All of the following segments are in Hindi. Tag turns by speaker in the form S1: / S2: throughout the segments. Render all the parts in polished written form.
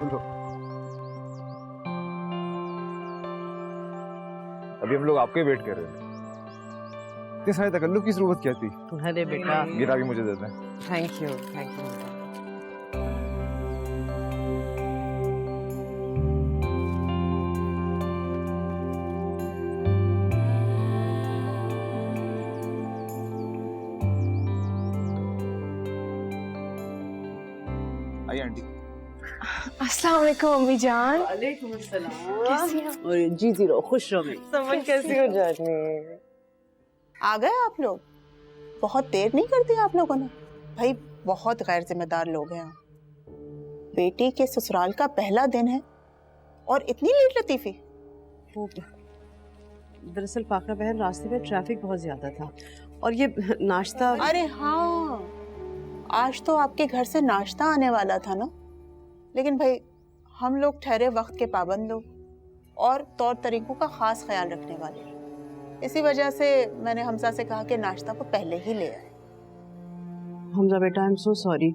S1: बोलो। अभी हम लोग आपके वेट कर रहे हैं। इतने सारे तकल्लुफ की जरूरत क्या थी?
S2: अरे बेटा,
S1: गिरा भी मुझे देते हैं।
S2: Thank you, thank you.
S1: आइए आंटी।
S3: अस्सलाम वालेकुम अम्मी जान।
S2: वालेकुम अस्सलाम।
S3: कैसी हैं?
S2: और जीती रहो, खुश रहो।
S3: समझ कैसी हो जाती?
S4: आ गए आप लोग? बहुत देर नहीं कर दी आप लोगों ने? भाई बहुत गैर जिम्मेदार लोग हैं आप। बेटी के ससुराल का पहला दिन है और इतनी लेट लतीफी।
S2: दरअसल फाकरा बहन, रास्ते में ट्रैफिक बहुत ज्यादा था और ये नाश्ता।
S4: अरे हाँ, आज तो आपके घर से नाश्ता आने वाला था ना, लेकिन भाई हम लोग ठहरे वक्त के पाबंद लोग और तौर तरीकों का खास ख्याल रखने वाले, इसी वजह से मैंने हमजा से कहा कि नाश्ता को पहले ही ले आए।
S2: हमजा बेटा, आई एम सो सॉरी,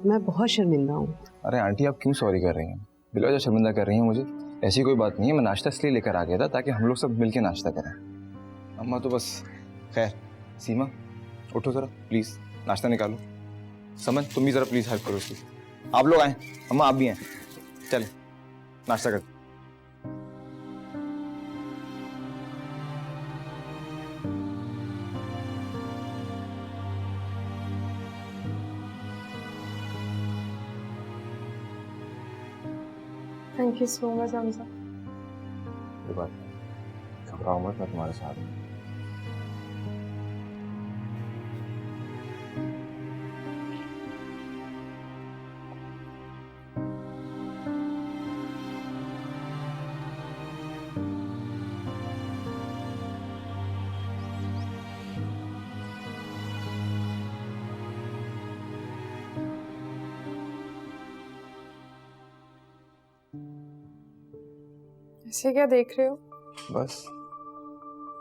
S2: मैं बहुत शर्मिंदा हूँ।
S1: अरे आंटी आप क्यों सॉरी कर रही हैं? बिलवजह शर्मिंदा कर रही हैं मुझे? ऐसी कोई बात नहीं है। मैं नाश्ता इसलिए लेकर आ गया था ताकि हम लोग सब मिलके नाश्ता करें। अम्मा तो बस। खैर सीमा उठो जरा प्लीज, नाश्ता निकालो। समन तुम भी जरा प्लीज हेल्प करो उसकी। आप लोग आए, अम्मा आप भी हैं, चले नाश्ता कर।
S3: Thank you so much Hamza.
S1: कोई बात नहीं, घबराओ मत, मैं तुम्हारे साथ हूं।
S3: ऐसे क्या देख रहे हो?
S1: बस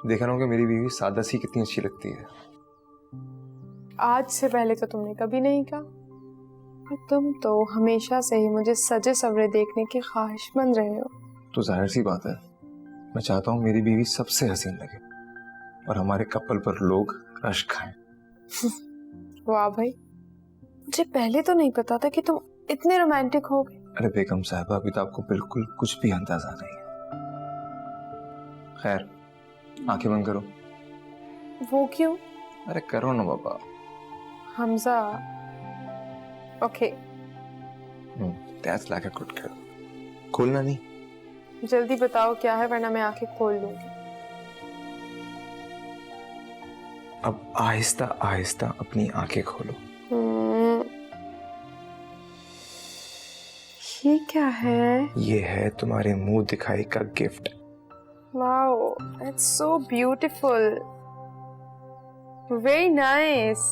S1: देख रहा हूँ कि मेरी बीवी सादा सी कितनी अच्छी लगती है।
S3: आज से पहले तो तुमने कभी नहीं कहा, और तुम तो हमेशा से ही मुझे सजे सवरे देखने की ख्वाहिशमंद रहे हो।
S1: तो जाहिर सी बात है, मैं चाहता हूँ मेरी बीवी सबसे हसीन लगे और हमारे कपल पर लोग रश खाएं।
S3: वाह भाई, मुझे पहले तो नहीं पता था कि तुम इतने रोमांटिक हो गए।
S1: अरे बेगम साहबा, अभी तो आपको बिल्कुल कुछ भी अंदाजा नहीं है। खैर आंखें बंद करो।
S3: वो क्यों?
S1: अरे करो ना बाबा।
S3: Hamza okay.
S1: That's like a good girl. खोलना नहीं।
S3: जल्दी बताओ क्या है, वरना मैं आंखें खोल लूंगी।
S1: अब आहिस्ता आहिस्ता अपनी आंखें खोलो।
S3: ये क्या है?
S1: ये है तुम्हारे मुंह दिखाई का gift.
S3: Wow, it's so beautiful, very nice.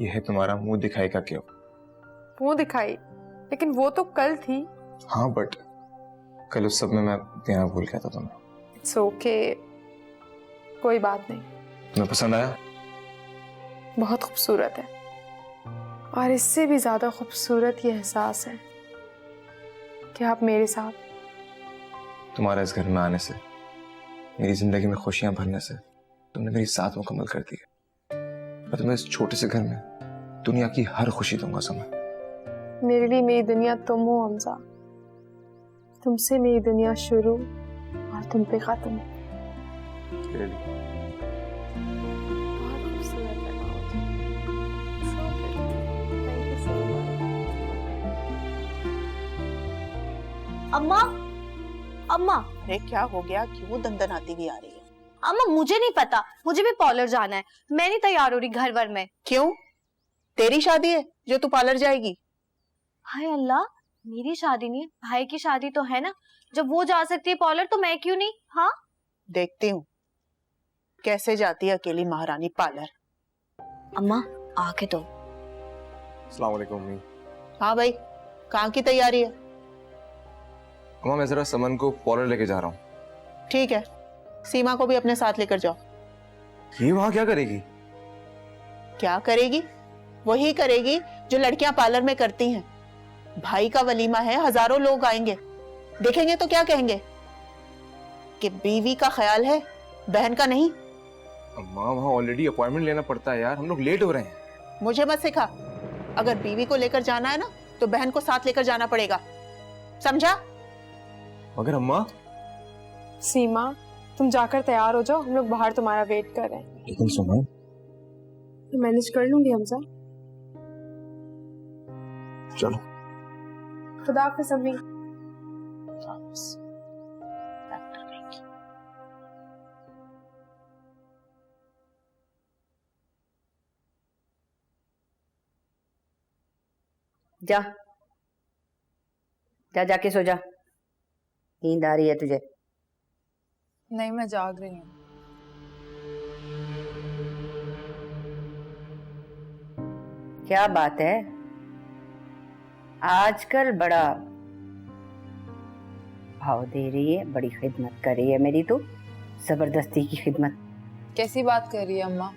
S1: ये है तुम्हारा मुंह दिखाई का गिफ्ट।
S3: मुंह दिखाई? लेकिन वो तो कल थी।
S1: हाँ बट कल उस सब में मैं देना भूल गया था तुम्हें।
S3: इट्स ओके, कोई बात नहीं।
S1: तुम्हें पसंद आया?
S3: बहुत खूबसूरत है, और इससे भी ज्यादा खूबसूरत ये एहसास है कि आप मेरे साथ।
S1: तुम्हारा इस घर में आने से, मेरी जिंदगी में खुशियां भरने से तुमने मेरी साथ मुकम्मल कर दी है। मैं तुम्हें इस छोटे से घर में दुनिया की हर खुशी दूंगा। समय
S3: मेरे लिए मेरी दुनिया तुम हो हमजा। तुमसे मेरी दुनिया शुरू और तुम पे खत्म। बहुत खूबसूरत लगा मुझे। So pretty. Thank you so much.
S5: अम्मा, अम्मा,
S4: अरे क्या हो गया? क्यों दंदनाती भी आ रही है?
S5: अम्मा मुझे नहीं पता, मुझे भी पार्लर जाना है। मैं नहीं तैयार हो रही घर वर में।
S4: क्यों? तेरी शादी है जो तू पार्लर जाएगी?
S5: हाय अल्लाह, मेरी शादी नहीं, भाई की शादी तो है ना। जब वो जा सकती है पार्लर तो मैं क्यों नहीं? हाँ
S4: देखती हूँ कैसे जाती है अकेली महारानी पार्लर।
S5: अम्मा आके दो।
S1: अस्सलाम वालेकुम अम्मी।
S4: हाँ भाई, कहाँ की तैयारी है?
S1: अम्मा मैं जरा समन को पार्लर लेके जा रहा हूँ।
S4: ठीक है, सीमा को भी अपने साथ लेकर जाओ।
S1: ये वहां क्या करेगी?
S4: क्या करेगी? वही करेगी जो लड़कियां पार्लर में करती हैं। भाई का वलीमा है, हजारों लोग आएंगे, देखेंगे तो क्या कहेंगे कि बीवी का ख्याल है, बहन का नहीं।
S1: अम्मा वहाँ ऑलरेडी अपॉइंटमेंट लेना पड़ता है यार, हम लोग लेट हो रहे हैं।
S4: मुझे मत सिखा, अगर बीवी को लेकर जाना है ना तो बहन को साथ लेकर जाना पड़ेगा, समझा?
S1: मगर अम्मा
S3: सीमा, तुम जाकर तैयार हो जाओ, हम लोग बाहर तुम्हारा वेट कर रहे हैं।
S1: लेकिन सुनो,
S3: मैनेज कर लूंगी हमजा।
S1: चलो।
S3: खुदा हाफिज़ अम्मी।
S6: जा जा जाके सो जा, नींद आ रही है तुझे।
S3: नहीं, मैं जाग रही हूँ।
S6: क्या बात है, आजकल बड़ा भाव दे रही है, बड़ी खिदमत कर रही है मेरी तो, जबरदस्ती की खिदमत।
S7: कैसी बात कर रही है अम्मा?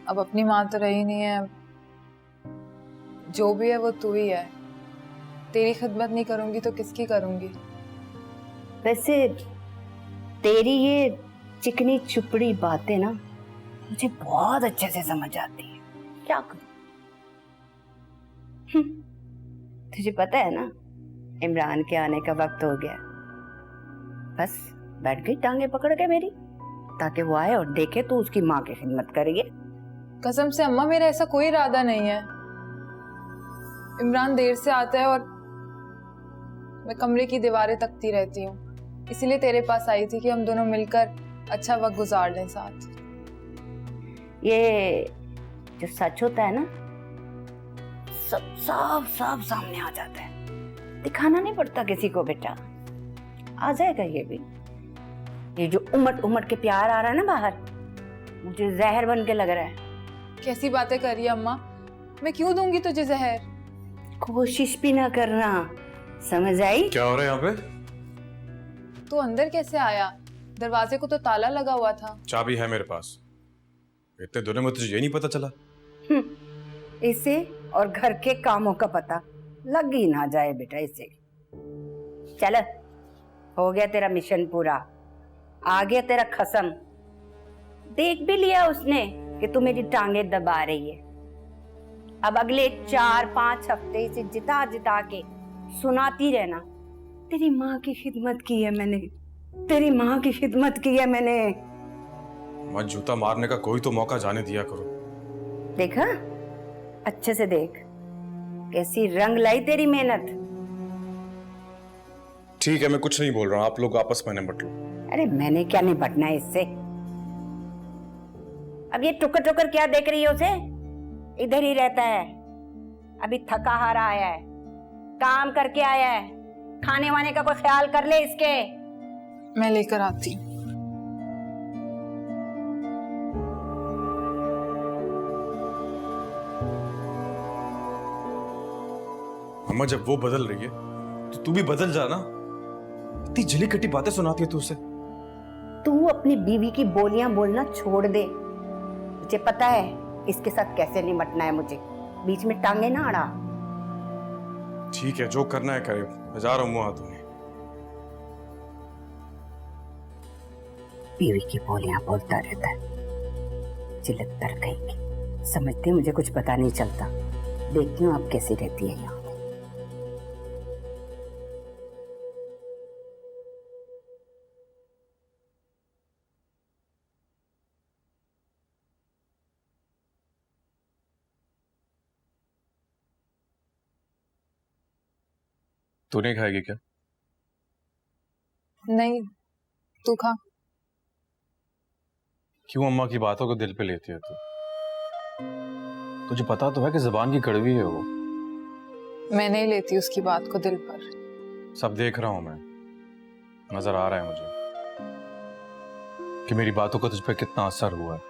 S7: अब अपनी माँ तो रही नहीं है, जो भी है वो तू ही है। तेरी खिदमत नहीं करूंगी तो किसकी करूंगी?
S6: वैसे तेरी ये चिकनी चुपड़ी बातें ना मुझे बहुत अच्छे से समझ आती है, क्या करूं? तुझे पता है ना, इमरान के आने का वक्त हो गया, बस बैठ गई टांगे पकड़ के मेरी, ताकि वो आए और देखे तो उसकी माँ की खिदमत करेगी।
S7: कसम से अम्मा, मेरा ऐसा कोई इरादा नहीं है। इमरान देर से आता है और मैं कमरे की दीवारें तकती रहती हूँ, इसीलिए तेरे पास आई थी कि हम दोनों मिलकर अच्छा वक्त गुजार लें साथ।
S6: ये जो सच होता है ना, सब साफ साफ सामने आ जाता है, दिखाना नहीं पड़ता किसी को बेटा। आ जाएगा ये भी। ये जो उमट उमट के प्यार आ रहा है ना बाहर, मुझे जहर बन के लग रहा है।
S7: कैसी बातें कर रही है अम्मा? मैं क्यों दूंगी तुझे जहर?
S6: कोशिश भी ना करना, समझ आई?
S8: क्या हो रहा है यहाँ पे?
S7: तू अंदर कैसे आया? दरवाजे को तो ताला लगा हुआ था।
S8: चाबी है मेरे पास, इतने दिनों में तुझे ये नहीं पता चला?
S6: इसे और घर के कामों का पता लग ही ना जाए बेटा इसे। चल, हो गया तेरा मिशन पूरा, आ गया तेरा खसम। देख भी लिया उसने कि तू मेरी टांगे दबा रही है। अब अगले 4-5 हफ्ते इसे जिता जिता के सुनाती रहना, तेरी माँ की खिदमत की है मैंने, तेरी माँ की खिदमत की है मैंने।
S8: मत जूता मारने का कोई तो मौका जाने दिया करो।
S6: देखा, अच्छे से देख कैसी रंग लाई तेरी मेहनत।
S8: ठीक है, मैं कुछ नहीं बोल रहा हूँ, आप लोग आपस में निपट लो।
S6: अरे मैंने क्या निपटना है इससे? अब ये टुकर टुकर क्या देख रही है उसे? इधर ही रहता है, अभी थका हारा आया है, काम करके आया है, खाने वाने का कोई ख्याल कर ले इसके।
S7: मैं लेकर आती हूँ।
S8: अम्मा जब वो बदल रही है तो तू भी बदल जा ना। इतनी जली कटी बातें सुनाती है तू उसे।
S6: तू अपनी बीवी की बोलियां बोलना छोड़ दे, मुझे पता है इसके साथ कैसे निपटना है मुझे, बीच में टांगे ना अड़ा।
S8: ठीक है, जो करना है करे, मैं जा रहा हूँ मुंह हाथ धोने।
S6: बीवी की बोलियां बोलता रहता है, चिल्लतर कहेंगे। समझते मुझे कुछ पता नहीं चलता, देखती हूँ आप कैसी रहती है यहाँ।
S8: तू नहीं खाएगी क्या?
S7: नहीं, तू खा।
S8: क्यों अम्मा की बातों को दिल पे लेती है तू? तुझे पता तो है कि जुबान की कड़वी है वो।
S7: मैं नहीं लेती उसकी बात को दिल पर।
S8: सब देख रहा हूं मैं, नजर आ रहा है मुझे कि मेरी बातों का तुझ पे कितना असर हुआ है,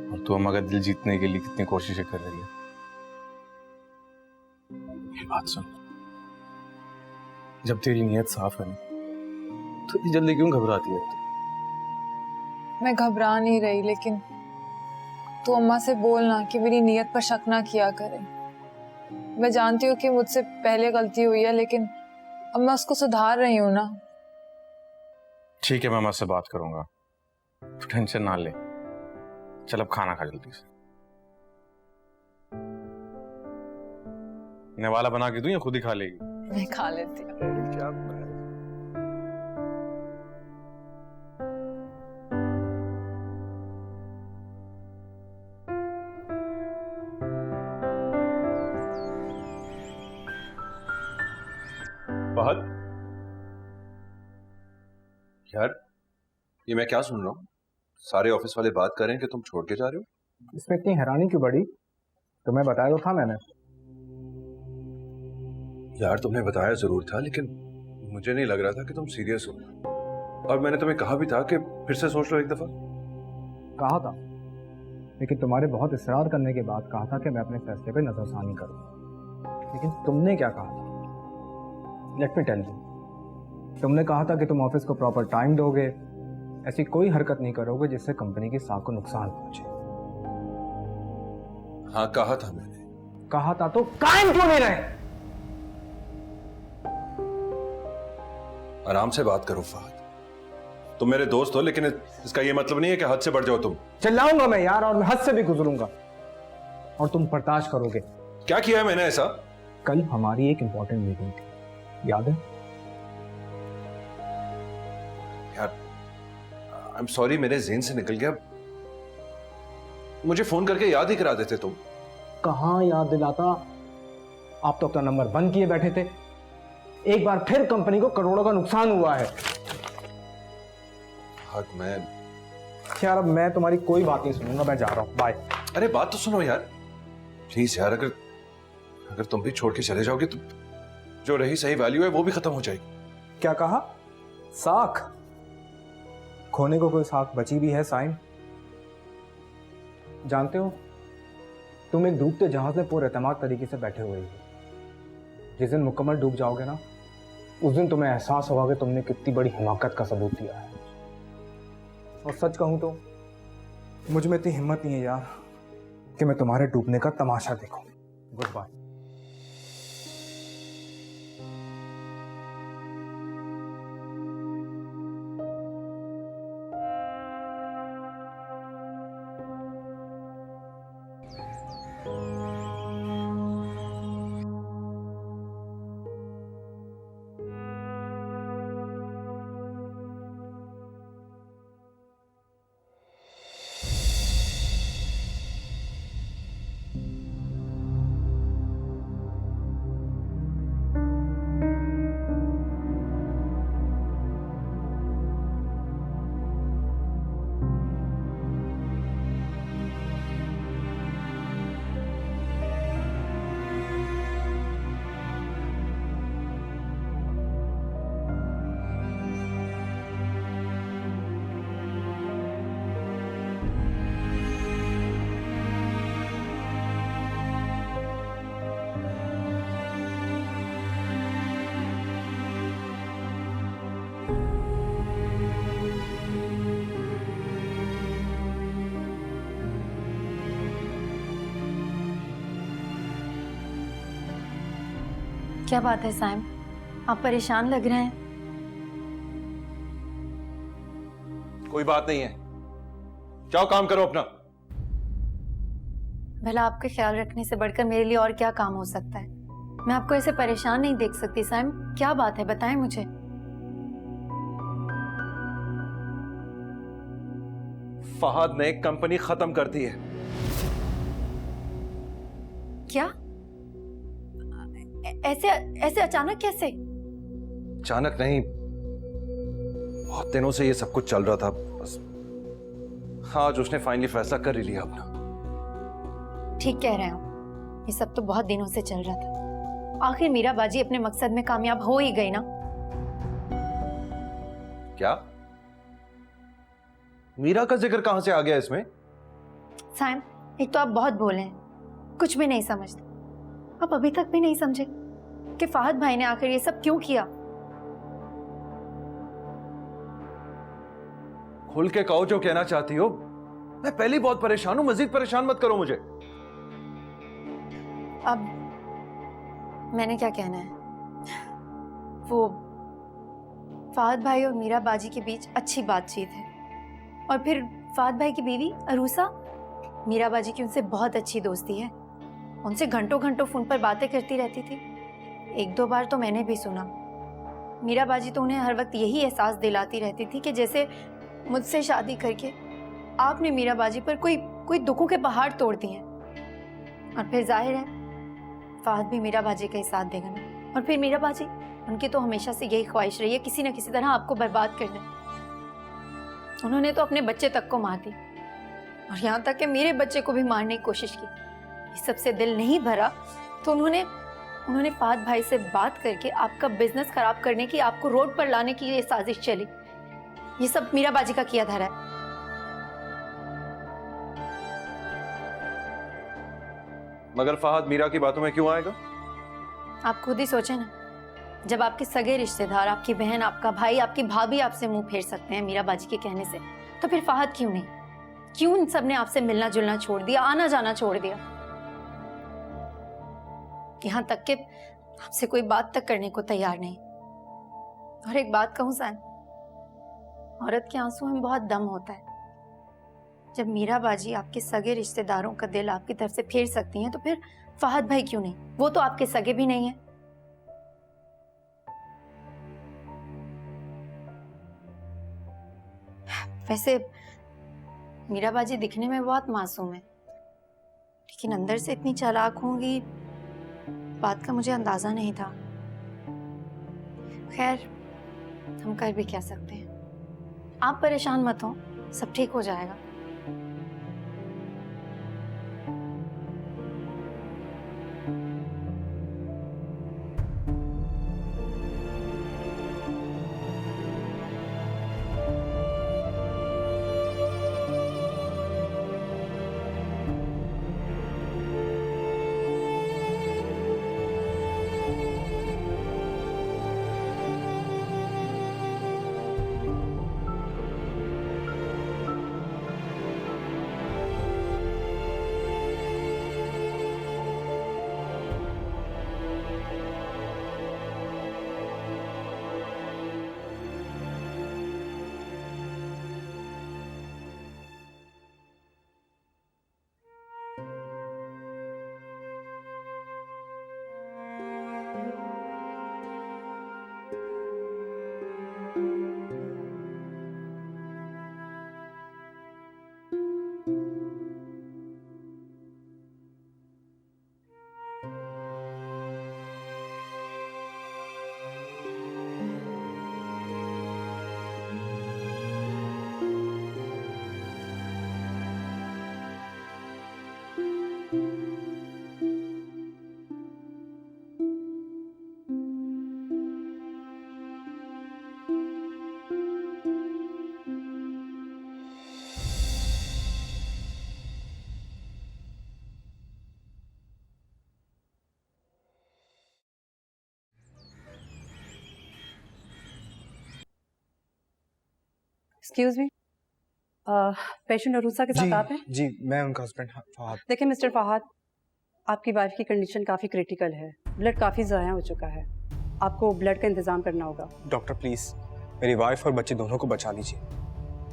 S8: और तू अम्मा का दिल जीतने के लिए कितनी कोशिशें कर रही है। ये बात सुन, जब तेरी नीयत साफ है ना, तो इतनी जल्दी क्यों घबराती है तू?
S7: मैं घबरा नहीं रही, लेकिन तू अम्मा से बोलना कि मेरी नीयत पर शक ना किया करे। मैं जानती हूँ कि मुझसे पहले गलती हुई है, लेकिन अब मैं उसको सुधार रही हूँ ना।
S8: ठीक है, मैं अम्मा से बात करूंगा, तू टेंशन ना ले। चल अब खाना खा जल्दी से। निवाला बना के दूं या खुद ही खा लेगी?
S7: मैं खा लेती हूँ।
S8: क्या
S9: फहद, यार ये मैं क्या सुन रहा हूँ? सारे ऑफिस वाले बात कर रहे हैं कि तुम छोड़ के जा रहे हो।
S10: इसमें इतनी हैरानी क्यों बड़ी? तुम्हें बताया तो था मैंने।
S9: यार तुमने बताया जरूर था, लेकिन मुझे नहीं लग रहा था कि तुम सीरियस हो। और मैंने तुम्हें कहा भी था कि फिर से सोच लो एक दफा।
S10: कहा था, लेकिन तुम्हारे बहुत इसरार करने के बाद कहा था कि मैं अपने फैसले पे नजरसानी करूं। लेकिन तुमने क्या कहा था? लेट मी टेल यू, तुमने कहा था कि तुम ऑफिस को प्रॉपर टाइम दोगे, ऐसी कोई हरकत नहीं करोगे जिससे कंपनी की साख को नुकसान पहुंचे।
S9: हाँ कहा था मैंने।
S10: कहा था तो कायम क्यों नहीं रहे?
S9: आराम से बात करो फहद, तुम मेरे दोस्त हो, लेकिन इसका ये मतलब नहीं है कि हद से बढ़ जाओ तुम।
S10: चिल्लाऊंगा मैं यार, और मैं हद से भी गुजरूंगा, और तुम बर्दाश्त करोगे।
S9: क्या किया है मैंने ऐसा?
S10: कल हमारी एक इंपॉर्टेंट मीटिंग थी, याद है?
S9: यार आई एम सॉरी, मेरे ज़हन से निकल गया। मुझे फोन करके याद ही करा देते तुम।
S10: कहाँ याद दिलाता, आप तो अपना नंबर बंद किए बैठे थे। एक बार फिर कंपनी को करोड़ों का नुकसान हुआ है।
S9: हद मैं
S10: यार, अब मैं तुम्हारी कोई बात नहीं सुनूंगा, मैं जा रहा हूँ, बाय।
S9: अरे बात तो सुनो यार, प्लीज यार। अगर तुम भी छोड़ के चले जाओगे तो जो रही सही वैल्यू है वो भी खत्म हो जाएगी।
S10: क्या कहा? साख? खोने को कोई साख बची भी है साइम? जानते हो, तुम एक डूबते जहाज में पूरे एतमाद तरीके से बैठे हुए हो। जिस दिन मुकम्मल डूब जाओगे ना, उस दिन तुम्हें एहसास होगा कि तुमने कितनी बड़ी हिमाकत का सबूत दिया है। और सच कहूं तो मुझ में इतनी हिम्मत नहीं है यार कि मैं तुम्हारे डूबने का तमाशा देखूं। Good bye.
S5: क्या बात है साइम, आप परेशान लग रहे हैं?
S9: कोई बात नहीं है, जाओ काम करो अपना।
S5: भला आपके ख्याल रखने से बढ़कर मेरे लिए और क्या काम हो सकता है? मैं आपको ऐसे परेशान नहीं देख सकती साइम। क्या बात है, बताएं मुझे।
S9: फहद ने कंपनी खत्म कर दी है।
S5: क्या? ऐसे ऐसे अचानक कैसे?
S9: अचानक नहीं, बहुत दिनों से ये सब कुछ चल रहा था। बस आज उसने फाइनली फैसला कर ही लिया अपना।
S5: ठीक कह रहे हो, ये सब तो बहुत दिनों से चल रहा था। आखिर मीरा बाजी अपने मकसद में कामयाब हो ही गई ना।
S9: क्या? मीरा का जिक्र कहां से आ गया इसमें?
S5: साइम, एक तो आप बहुत भोले हैं, कुछ भी नहीं समझते। आप अभी तक भी नहीं समझे कि फहद भाई ने आखिर ये सब क्यों किया।
S9: खुल के कहो जो कहना चाहती हो। मैं पहले ही बहुत परेशान हूं, मजीद परेशान मत करो मुझे।
S5: अब मैंने क्या कहना है, वो फहद भाई और मीरा बाजी के बीच अच्छी बातचीत है, और फिर फहद भाई की बीवी अरूसा, मीरा बाजी की उनसे बहुत अच्छी दोस्ती है। उनसे घंटों घंटों फोन पर बातें करती रहती थी। एक दो बार तो मैंने भी सुना। मीरा बाजी तो उन्हें हर वक्त यही एहसास दिलाती रहती थी कि जैसे मुझसे शादी करके आपने मीरा बाजी पर कोई दुखों के पहाड़ तोड़ दिए। और फिर जाहिर है फहद भी मीरा बाजी का ही साथ देगा ना। और फिर मीरा बाजी, उनकी तो हमेशा से यही ख्वाहिश रही है किसी न किसी तरह आपको बर्बाद कर दें। उन्होंने तो अपने बच्चे तक को मार दी, और यहाँ तक कि मेरे बच्चे को भी मारने की कोशिश की। इस सबसे दिल नहीं भरा तो उन्होंने फहद भाई से बात करके आपका बिजनेस खराब करने की, आपको रोड पर लाने की ये साजिश चली। ये सब मीरा बाजी का किया धरा है।
S9: मगर फहद मीरा की बातों में क्यों आएगा?
S5: आप खुद ही सोचें ना, जब आपके सगे रिश्तेदार, आपकी बहन, आपका भाई, आपकी भाभी आपसे मुंह फेर सकते हैं मीरा बाजी के कहने से, तो फिर फहद क्यों नहीं? क्यों इन सब ने आपसे मिलना जुलना छोड़ दिया, आना जाना छोड़ दिया? यहां तक कि आपसे कोई बात तक करने को तैयार नहीं। और एक बात कहूं सैन, औरत के आंसू में बहुत दम होता है। जब मीरा बाजी आपके सगे रिश्तेदारों का दिल आपकी तरफ से फेर सकती हैं, तो फिर फहद भाई क्यों नहीं? वो तो आपके सगे भी नहीं है। वैसे मीरा बाजी दिखने में बहुत मासूम है, लेकिन अंदर से इतनी चालाक होंगी, बात का मुझे अंदाजा नहीं था। खैर, हम कर भी क्या सकते हैं। आप परेशान मत हो, सब ठीक हो जाएगा।
S2: एक्सक्यूज मी, पेशेंट अरूसा के साथ आप हैं?
S10: जी, मैं उनका हस्बैंड फहद।
S2: देखिए मिस्टर फहद, आपकी वाइफ की कंडीशन काफ़ी क्रिटिकल है, ब्लड काफ़ी ज़ाया हो चुका है, आपको ब्लड का इंतज़ाम करना होगा।
S10: डॉक्टर प्लीज़ मेरी वाइफ और बच्चे दोनों को बचा लीजिए।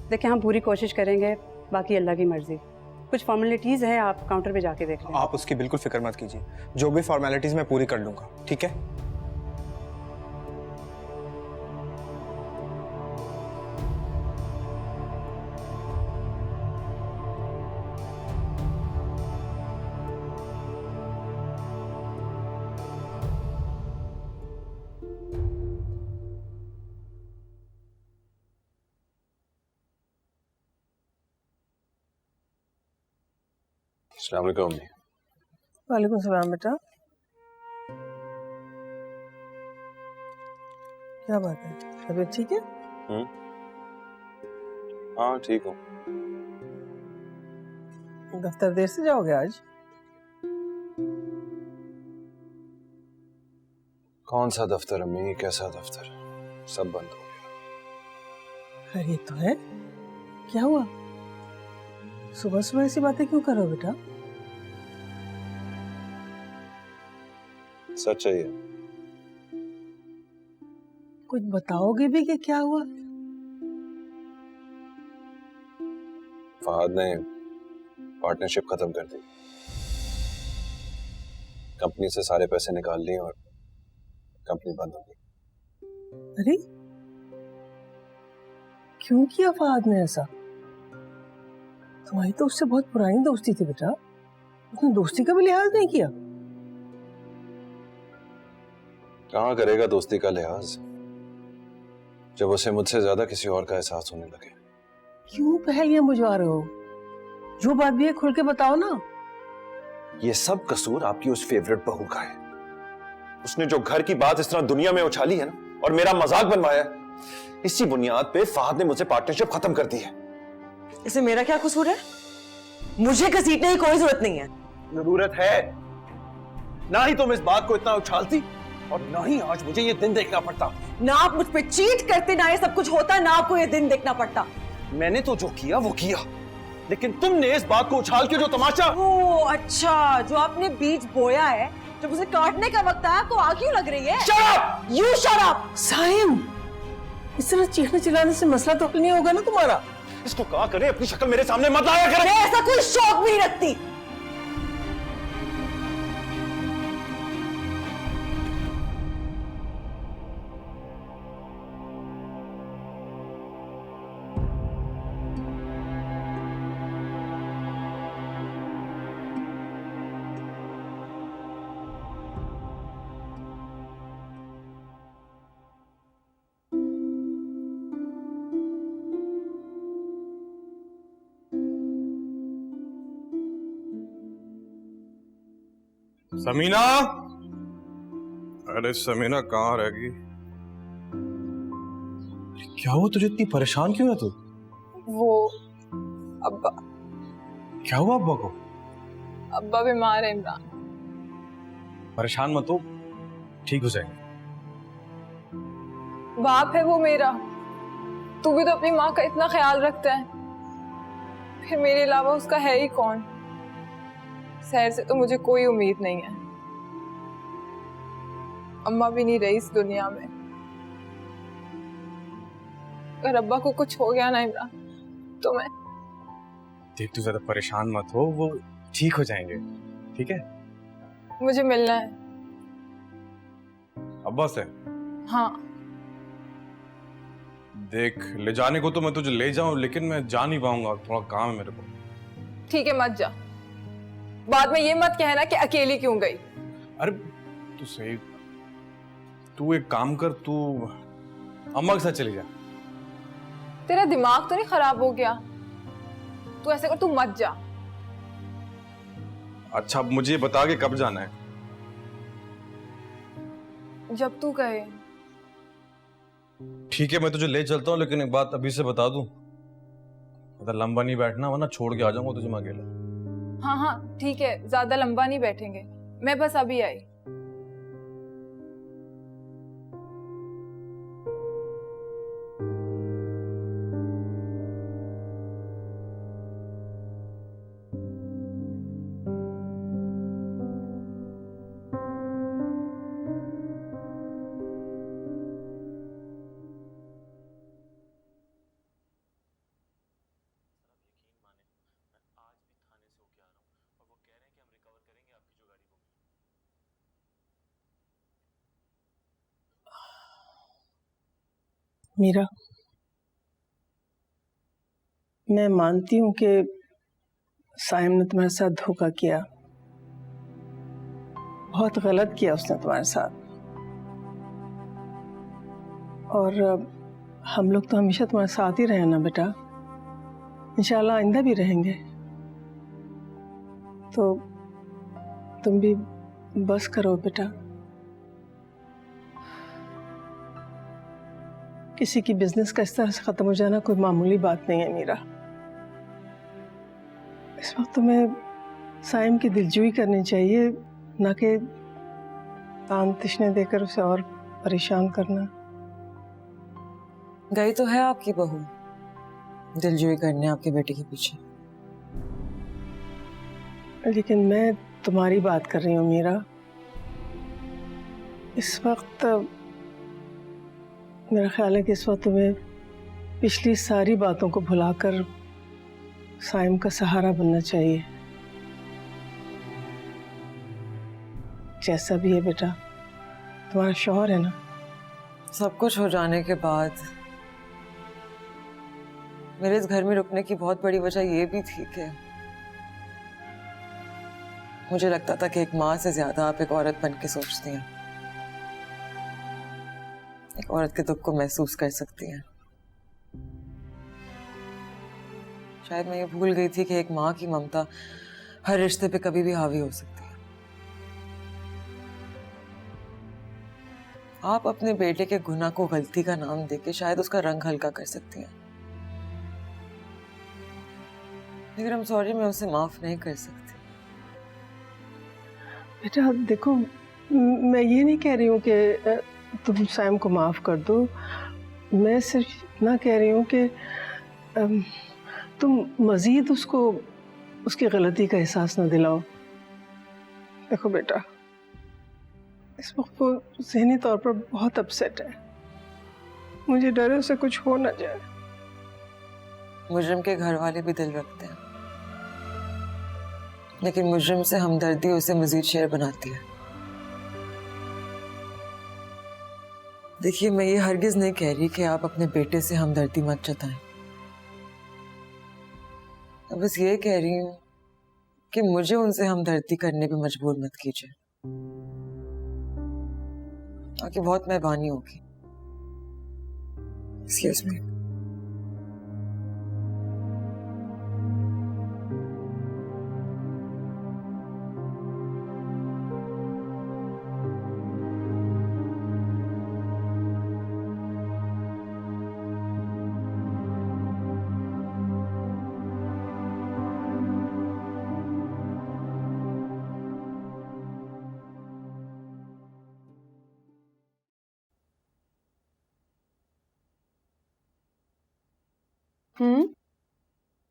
S2: देखिए हम पूरी कोशिश करेंगे, बाकी अल्लाह की मर्जी। कुछ फॉर्मेलिटीज़ हैं, आप काउंटर पे जाके देख लें।
S10: आप उसकी बिल्कुल फिक्र मत कीजिए, जो भी फॉर्मेलिटीज़ मैं पूरी कर लूँगा, ठीक है?
S9: अस्सलाम वालेकुम अम्मी।
S11: वालेकुम सलाम बेटा। क्या बात है, तबीयत ठीक है?
S9: हाँ ठीक हूँ।
S11: दफ्तर देर से जाओगे आज?
S9: कौन सा दफ्तर अम्मी, कैसा दफ्तर? सब बंद हो गया।
S11: खैरियत तो है? क्या हुआ? सुबह सुबह ऐसी बातें क्यों कर रहे हो बेटा?
S9: सच है ये।
S11: कुछ बताओगे भी कि क्या हुआ?
S9: फहद ने पार्टनरशिप खत्म कर दी, कंपनी से सारे पैसे निकाल लिए और कंपनी बंद हो गई।
S11: अरे क्यों किया फहद ने ऐसा? तुम्हारी तो उससे बहुत पुरानी दोस्ती थी बेटा, उसने दोस्ती का भी लिहाज नहीं किया।
S9: कहाँ करेगा दोस्ती का लिहाज जब उसे मुझसे ज्यादा किसी और का एहसास होने लगे।
S11: क्यों पहेलियां बुझवा रहे हो? जो बात भी है खुल के बताओ ना।
S9: ये सब कसूर आपकी उस फेवरेट बहू का है। उसने जो घर की बात इस तरह दुनिया में उछाली है ना और मेरा मजाक बनवाया, इसी बुनियाद पे फहद ने मुझसे पार्टनरशिप खत्म कर दी है।
S12: इसे मेरा क्या कसूर है? मुझे घसीटने की कोई जरूरत नहीं है।
S9: जरूरत है, ना ही तुम इस बात को इतना उछालती और ना ही आज मुझे ये दिन देखना पड़ता।
S12: ना आप मुझ पे चीट करते, ना ये सब कुछ होता, ना आपको ये दिन देखना पड़ता।
S9: मैंने तो जो किया वो किया, लेकिन तुमने इस बात को उछाल के जो तमाशा।
S12: ओह अच्छा, जो आपने बीज बोया है, जब उसे काटने का वक्त आया तो आग क्यों लग रही है?
S9: Shut up!
S12: You shut up!
S11: Saim, इस तरह चीखने चिल्लाने से मसला तो हल नहीं होगा ना तुम्हारा।
S9: इसको कहा करे अपनी शक्ल मेरे सामने मत लाया करे।
S12: मैं ऐसा कोई शौक भी नहीं रखती।
S8: समीना, अरे समीना कहाँ रह गई? क्या हुआ तुझे, इतनी परेशान क्यों है तू?
S7: वो अब्बा,
S8: क्या हुआ अब्बा को?
S7: अब्बा बीमार है इमरान।
S8: परेशान मत हो, ठीक हो जाएंगे।
S7: बाप है वो मेरा, तू भी तो अपनी माँ का इतना ख्याल रखता है, फिर मेरे अलावा उसका है ही कौन? सहर से तो मुझे कोई उम्मीद नहीं है। अम्मा भी नहीं रही इस दुनिया में। अगर अब्बा को कुछ हो गया ना इमरान, तो मैं।
S8: देख तू ज्यादा परेशान मत हो, वो ठीक हो जाएंगे, ठीक है?
S7: मुझे मिलना है
S8: अब्बा से।
S7: हाँ।
S8: देख, ले जाने को तो मैं तुझे ले जाऊं, लेकिन मैं जा नहीं पाऊंगा, थोड़ा काम है मेरे को।
S7: ठीक है, मत जा। बाद में ये मत कहना कि अकेली क्यों गई।
S8: अरे तू सही, तू एक काम कर, तू अम्मा के साथ चली जा।
S7: तेरा दिमाग तो नहीं खराब हो गया? तू ऐसे कर, तू मत जा।
S8: अच्छा, अब मुझे बता के कब जाना है?
S7: जब तू कहे।
S8: ठीक है, मैं तुझे ले चलता हूँ, लेकिन एक बात अभी से बता दूं, ज्यादा लंबा नहीं बैठना, वरना छोड़ के आ जाऊंगा तुझे मैं अकेला।
S7: हाँ हाँ ठीक है, ज्यादा लंबा नहीं बैठेंगे, मैं बस अभी आई।
S11: मीरा, मैं मानती हूँ कि साइम ने तुम्हारे साथ धोखा किया, बहुत गलत किया उसने तुम्हारे साथ, और हम लोग तो हमेशा तुम्हारे साथ ही रहे ना बेटा, इंशाल्लाह आइंदा भी रहेंगे। तो तुम भी बस करो बेटा। किसी की बिजनेस का इस तरह से खत्म हो जाना कोई मामूली बात नहीं है मीरा। इस वक्त तुम्हें साइम की दिलजोई करनी चाहिए, ना कि तान तिश्ने देकर उसे और परेशान करना।
S12: गई तो है आपकी बहू दिलजोई करने आपके बेटे के पीछे,
S11: लेकिन मैं तुम्हारी बात कर रही हूँ मीरा। इस वक्त मेरा ख्याल है कि इस वक्त तुम्हें पिछली सारी बातों को भुलाकर साइम का सहारा बनना चाहिए। जैसा भी है बेटा, तुम्हारा शौहर है ना।
S12: सब कुछ हो जाने के बाद मेरे इस घर में रुकने की बहुत बड़ी वजह ये भी थी कि मुझे लगता था कि एक माँ से ज्यादा आप एक औरत बन के सोचती हैं, एक औरत के दुख को महसूस कर सकती हैं। शायद मैं ये भूल गई थी कि एक माँ की ममता हर रिश्ते पे कभी भी हावी हो सकती है। आप अपने बेटे के गुनाह को गलती का नाम देके शायद उसका रंग हल्का कर सकती हैं, लेकिन I'm सॉरी, मैं उसे माफ नहीं कर सकती।
S11: बेटा देखो, मैं ये नहीं कह रही हूँ कि तुम साइम को माफ़ कर दो। मैं सिर्फ इतना कह रही हूँ कि तुम मज़ीद उसको उसकी गलती का एहसास ना दिलाओ। देखो बेटा, इस वक्त वो ज़हनी तौर पर बहुत अपसेट है। मुझे डर है उसे कुछ हो ना जाए।
S12: मुजरिम के घर वाले भी दिल रखते हैं, लेकिन मुजरिम से हमदर्दी उसे मजीद शेर बनाती है। देखिए, मैं ये हरगिज नहीं कह रही कि आप अपने बेटे से हमदर्दी मत जताएं। मैं बस ये कह रही हूँ कि मुझे उनसे हमदर्दी करने पे मजबूर मत कीजिए, आपकी बहुत मेहरबानी होगी। Excuse me.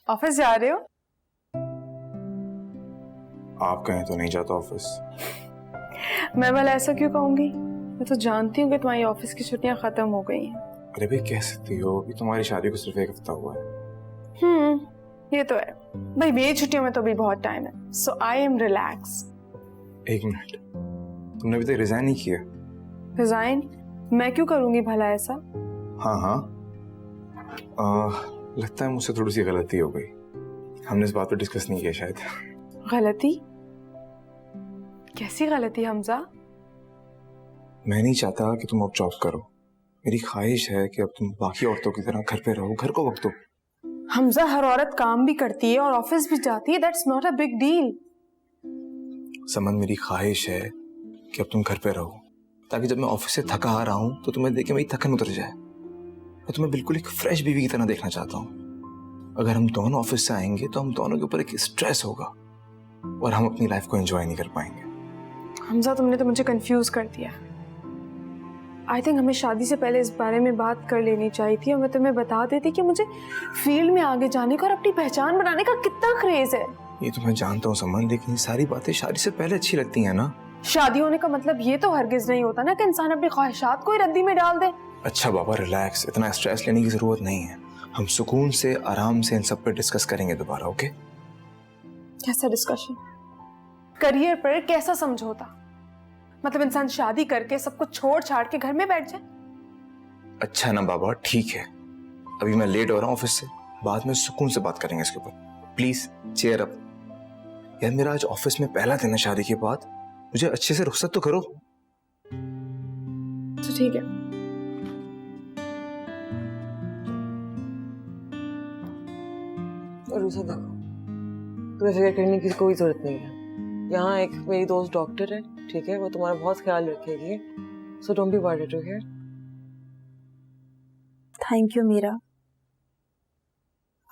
S3: ऑफिस जा रहे हो?
S10: आप कहें तो नहीं जाता ऑफिस।
S3: मैं भला ऐसा क्यों कहूंगी? मैं तो जानती हूँ कि तुम्हारी ऑफिस की छुट्टियां खत्म हो गई हैं।
S10: अरे भाई कह सकती हो, अभी तुम्हारी शादी को सिर्फ 1 हफ्ता हुआ है।
S3: ये तो है भाई, मेरी छुट्टियों में तो अभी बहुत टाइम है, सो आई एम रिलैक्स।
S10: 1 मिनट, तुमने अभी तक रिजाइन नहीं किया?
S3: रिजाइन मैं क्यों करूंगी भला ऐसा?
S10: हाँ हाँ, लगता है मुझसे थोड़ी सी गलती हो गई। हमने इस बात पर डिस्कस नहीं किया शायद।
S3: गलती? कैसी गलती हमजा?
S10: मैं नहीं चाहता कि तुम अब जॉब करो। मेरी ख्वाहिश है कि अब तुम बाकी औरतों की तरह घर पे रहो, घर को वक्त दो।
S3: हमजा, हर औरत काम भी करती है और ऑफिस भी जाती है, that's not a big deal.
S10: Saman, मेरी ख्वाहिश है कि अब तुम घर पे रहो, ताकि जब मैं ऑफिस से थका आ रहा हूं तो तुम्हें देख के मेरी थकन उतर जाए। मैं तुम्हें बिल्कुल एक फ्रेश बीवी की तरह देखना चाहता हूँ। अगर हम दोनों ऑफिस से आएंगे तो हम दोनों के ऊपर एक स्ट्रेस होगा और हम अपनी लाइफ को एंजॉय नहीं कर पाएंगे।
S3: हमजा, तुमने तो मुझे कंफ्यूज कर दिया। आई थिंक हमें शादी से पहले इस बारे में बात कर लेनी चाहिए थी और मैं तुम्हें बता देती कि मुझे फील्ड में आगे जाने का और अपनी पहचान बनाने का कितना क्रेज है।
S10: ये तो मैं जानता हूँ समन, लेकिन सारी बातें शादी से पहले अच्छी लगती हैं ना।
S3: शादी होने का मतलब ये तो हरगिज नहीं होता ना कि इंसान अपनी ख्वाहिशात को ही रद्दी में डाल दे।
S10: अच्छा बाबा, रिलैक्स, इतना स्ट्रेस लेने की जरूरत नहीं है। हम सुकून से आराम से इन सब पे डिस्कस करेंगे दोबारा, ओके?
S3: कैसा डिस्कशन? करियर पर कैसा समझौता? मतलब इंसान शादी करके सब कुछ छोड़ छाड़ के घर में बैठ जाए?
S10: अच्छा ना बाबा, ठीक है, अभी मैं लेट हो रहा हूँ ऑफिस से, बाद में सुकून से बात करेंगे इसके ऊपर। Please cheer up. यार मेरा आज ऑफिस में पहला दिन है शादी के बाद, मुझे अच्छे से रुखसत तो करो।
S3: तो ठीक है।
S12: और उसे देखो, तुम्हें फिक्र करने की कोई जरूरत नहीं है। यहाँ एक मेरी दोस्त डॉक्टर है, ठीक है, वो तुम्हारा बहुत ख्याल रखेगी, so don't be worried, okay?
S13: Thank you Meera,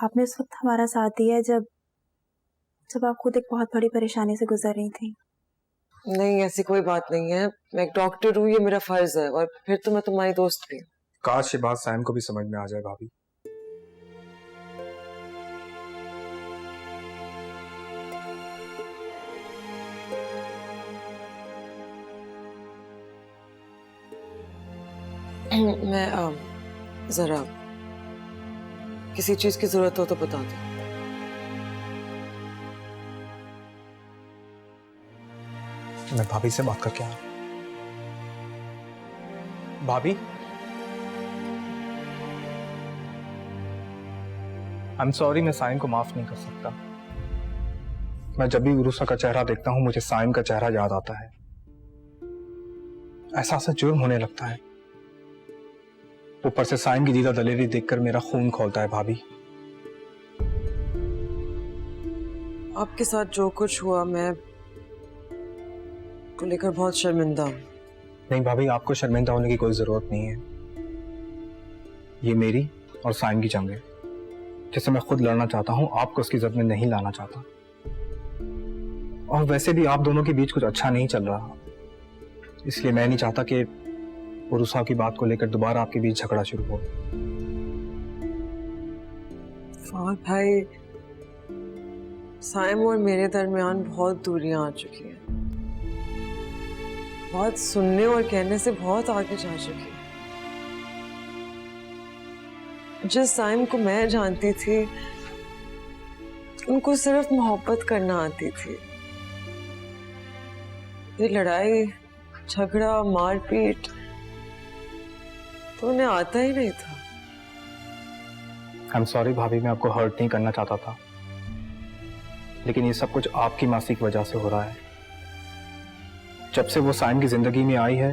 S13: आपने उस वक्त हमारा साथ दिया है जब आप खुद एक बहुत बड़ी परेशानी से गुजर रही थी।
S12: नहीं, ऐसी कोई बात नहीं है, मैं एक डॉक्टर हूँ, ये मेरा फर्ज है, और फिर तो मैं तुम्हारी दोस्त भी।
S10: काश ये बात सैम को भी समझ में आ जाए भाभी।
S12: मैं जरा किसी चीज की जरूरत हो तो बता दो।
S10: मैं भाभी से बात करके आया। भाभी, आई एम सॉरी, मैं साइम को माफ नहीं कर सकता। मैं जब भी उरुसा का चेहरा देखता हूं मुझे साइम का चेहरा याद आता है। एहसास जुर्म होने लगता है। ऊपर से साइम की दीदा दलेरी देखकर मेरा खून खौलता है। भाभी,
S12: आपके साथ जो कुछ हुआ मैं को लेकर बहुत शर्मिंदा हूँ।
S10: नहीं भाभी, आपको शर्मिंदा होने की कोई जरूरत नहीं है। ये मेरी और साइम की जंग है जिसे मैं खुद लड़ना चाहता हूं, आपको उसकी जद में नहीं लाना चाहता। और वैसे भी आप दोनों के बीच कुछ अच्छा नहीं चल रहा, इसलिए मैं नहीं चाहता कि उरुसा की बात को लेकर दोबारा आपके बीच झगड़ा शुरू हो।
S12: फहद भाई, साइम और मेरे दरमियान बहुत दूरियां आ चुकी हैं। बहुत सुनने और कहने से बहुत आगे जा चुकी है। जिस साइम को मैं जानती थी उनको सिर्फ मोहब्बत करना आती थी। ये लड़ाई झगड़ा मारपीट तो उन्हें आता ही नहीं था।
S10: आई एम सॉरी भाभी, मैं आपको हर्ट नहीं करना चाहता था, लेकिन ये सब कुछ आपकी मासी की वजह से हो रहा है। जब से वो साइम की जिंदगी में आई है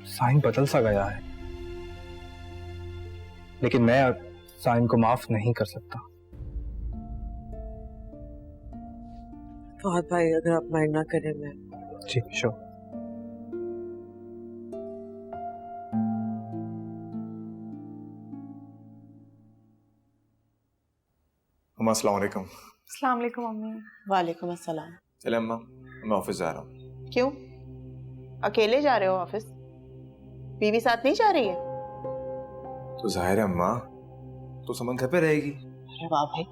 S10: साइम बदल सा गया है, लेकिन मैं अब साइम को माफ नहीं कर सकता।
S12: फहद भाई, अगर आप माइंड ना करें मैं।
S10: जी श्योर।
S9: अम्मा अस्सलाम वालेकुम।
S3: अस्सलाम वालेकुम अम्मी।
S4: वालेकुम अस्सलाम।
S9: चले अम्मा, मैं ऑफिस जा रहा हूँ।
S4: क्यों, अकेले जा रहे हो ऑफिस? बीवी साथ नहीं जा रही है?
S9: तो जाहिर है अम्मा, तो समन घर पे रहेगी।
S4: अरे वाह भाई,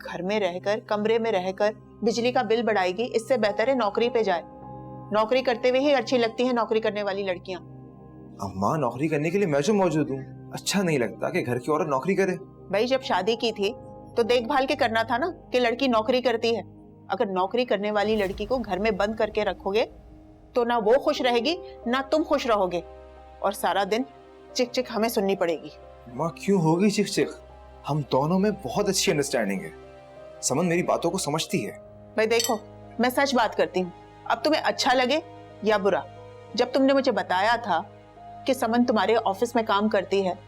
S4: घर में रहकर कमरे में रहकर बिजली का बिल बढ़ाएगी, इससे बेहतर है नौकरी पे जाए। नौकरी करते हुए ही अच्छी लगती है नौकरी करने वाली लड़कियां।
S9: अम्मा, नौकरी करने के लिए मैं जो मौजूद हूँ। अच्छा नहीं लगता कि घर की औरत नौकरी करे?
S4: भाई, जब शादी की थी तो देखभाल के करना था ना कि लड़की नौकरी करती है। अगर नौकरी करने वाली लड़की को घर में बंद करके रखोगे तो ना वो खुश रहेगी ना तुम खुश रहोगे, और सारा दिन चिक चिक हमें सुननी पड़ेगी।
S9: माँ, क्यों होगी चिक चिक? हम दोनों में बहुत अच्छी अंडरस्टैंडिंग है। समन मेरी बातों को समझती है।
S4: भाई देखो, मैं सच बात करती हूँ, अब तुम्हें अच्छा लगे या बुरा, जब तुमने मुझे बताया था कि समन तुम्हारे ऑफिस में काम करती है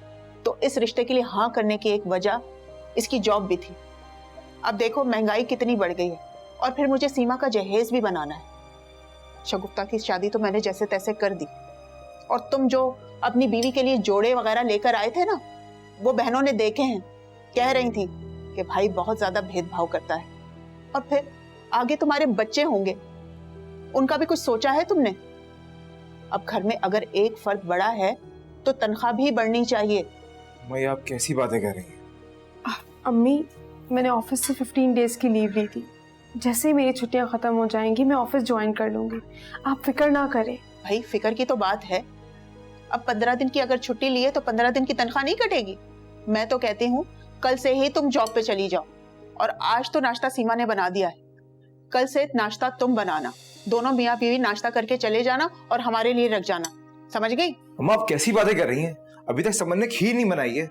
S4: तो इस रिश्ते के लिए हाँ करने की एक वजह इसकी जॉब भी थी। अब देखो महंगाई कितनी बढ़ गई है, और फिर मुझे सीमा का जहेज भी बनाना है। शगुफ्ता की शादी तो मैंने जैसे तैसे कर दी, और तुम जो अपनी बीवी के लिए जोड़े वगैरह लेकर आए थे ना, वो बहनों ने देखे हैं, कह रही थी कि भाई बहुत ज्यादा भेदभाव करता है। और फिर आगे तुम्हारे बच्चे होंगे, उनका भी कुछ सोचा है तुमने? अब घर में अगर एक फर्द बड़ा है तो तनख्वाह भी बढ़नी चाहिए।
S9: मैं, आप कैसी बातें कर रही हैं?
S3: अम्मी, मैंने ऑफिस से 15 डेज की लीव ली थी। जैसे ही मेरी छुट्टियां खत्म हो जाएंगी मैं ऑफिस ज्वाइन कर लूंगी, आप फिक्र ना करें।
S4: भाई फिक्र की तो बात है, अब 15 दिन की अगर छुट्टी लिए तो 15 दिन की तनख्वाह नहीं कटेगी। मैं तो कहती हूँ कल से ही तुम जॉब पे चली जाओ, और आज तो नाश्ता सीमा ने बना दिया है, कल से नाश्ता तुम बनाना। दोनों मियाँ बीवी नाश्ता करके चले जाना और हमारे लिए रख जाना, समझ गई?
S9: अम्मा, आप कैसी बातें कर रही हैं? अभी तक समन ने खीर नहीं बनाई है,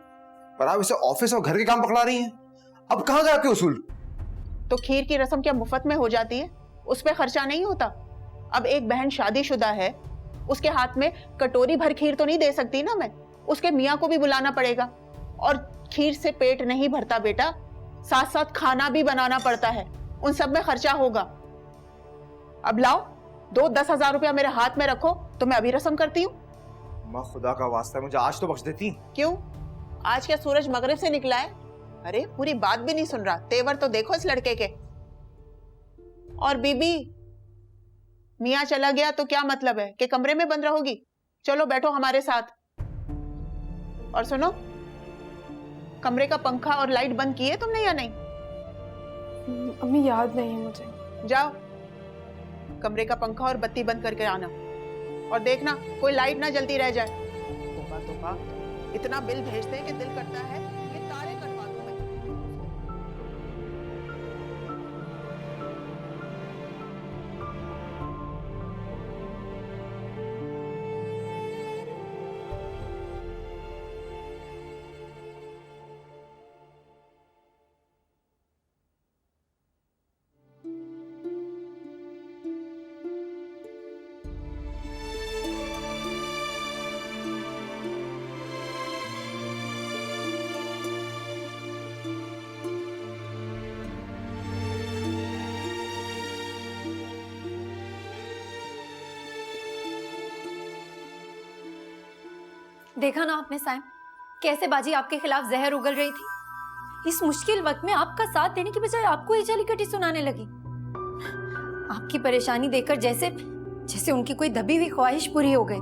S9: पर आप इसे ऑफिस और घर के काम पकड़ा रही हैं। अब कहाँ गए आपके उसूल?
S4: तो खीर की रस्म क्या मुफ्त में हो जाती है? उस पर खर्चा नहीं होता। अब एक बहन शादीशुदा है, उसके हाथ में कटोरी भर खीर तो नहीं दे सकती ना मैं, उसके मियाँ को भी बुलाना पड़ेगा। और खीर से पेट नहीं भरता बेटा, साथ साथ खाना भी बनाना पड़ता है, उन सब में खर्चा होगा। अब लाओ 2-10 हजार रुपया मेरे हाथ में रखो तो मैं अभी रस्म करती हूँ।
S9: माँ, खुदा का वास्ता है, मुझे आज तो बख्श देती।
S4: क्यों, आज क्या सूरज मगरिब से निकला है? अरे पूरी बात भी नहीं सुन रहा, तेवर तो देखो इस लड़के के। और बीबी, मियाँ चला गया तो क्या मतलब है कि कमरे में बंद रहोगी? चलो बैठो हमारे साथ। और सुनो, कमरे का पंखा और लाइट बंद की है तुमने या नहीं?
S3: अम्मी याद नहीं है मुझे।
S4: जाओ कमरे का पंखा और बत्ती बंद करके आना, और देखना कोई लाइट ना जलती रह जाए। बातों का। इतना बिल भेजते हैं कि दिल करता है कि तारे कटवा दूं मैं।
S5: देखा ना आपने साइम, कैसे बाजी आपके खिलाफ जहर उगल रही थी। इस मुश्किल वक्त में आपका साथ देने की बजाय आपको ही जली कटी सुनाने लगी। आपकी परेशानी देखकर जैसे जैसे उनकी कोई दबी हुई ख्वाहिश पूरी हो गई।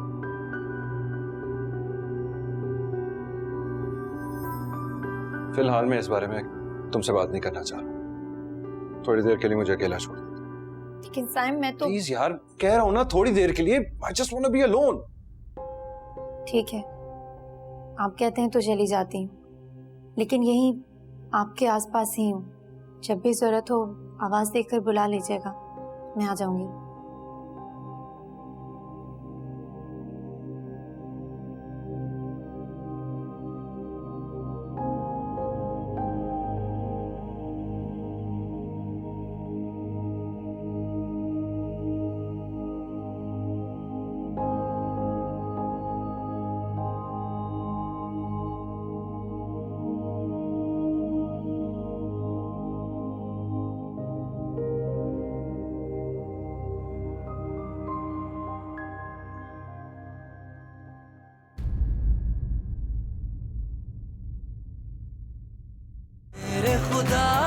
S9: फिलहाल मैं इस बारे में तुमसे बात नहीं करना चाह रहा। थोड़ी देर के लिए मुझे अकेला छोड़ दो।
S5: लेकिन साइम मैं तो
S9: प्लीज यार, कह रहा हूं ना थोड़ी देर के लिए। I just want to be alone.
S5: ठीक है, आप कहते हैं तो चली जाती हूँ, लेकिन यही आपके आसपास ही हूँ। जब भी जरूरत हो आवाज देकर बुला लीजिएगा, मैं आ जाऊंगी।
S14: खुदा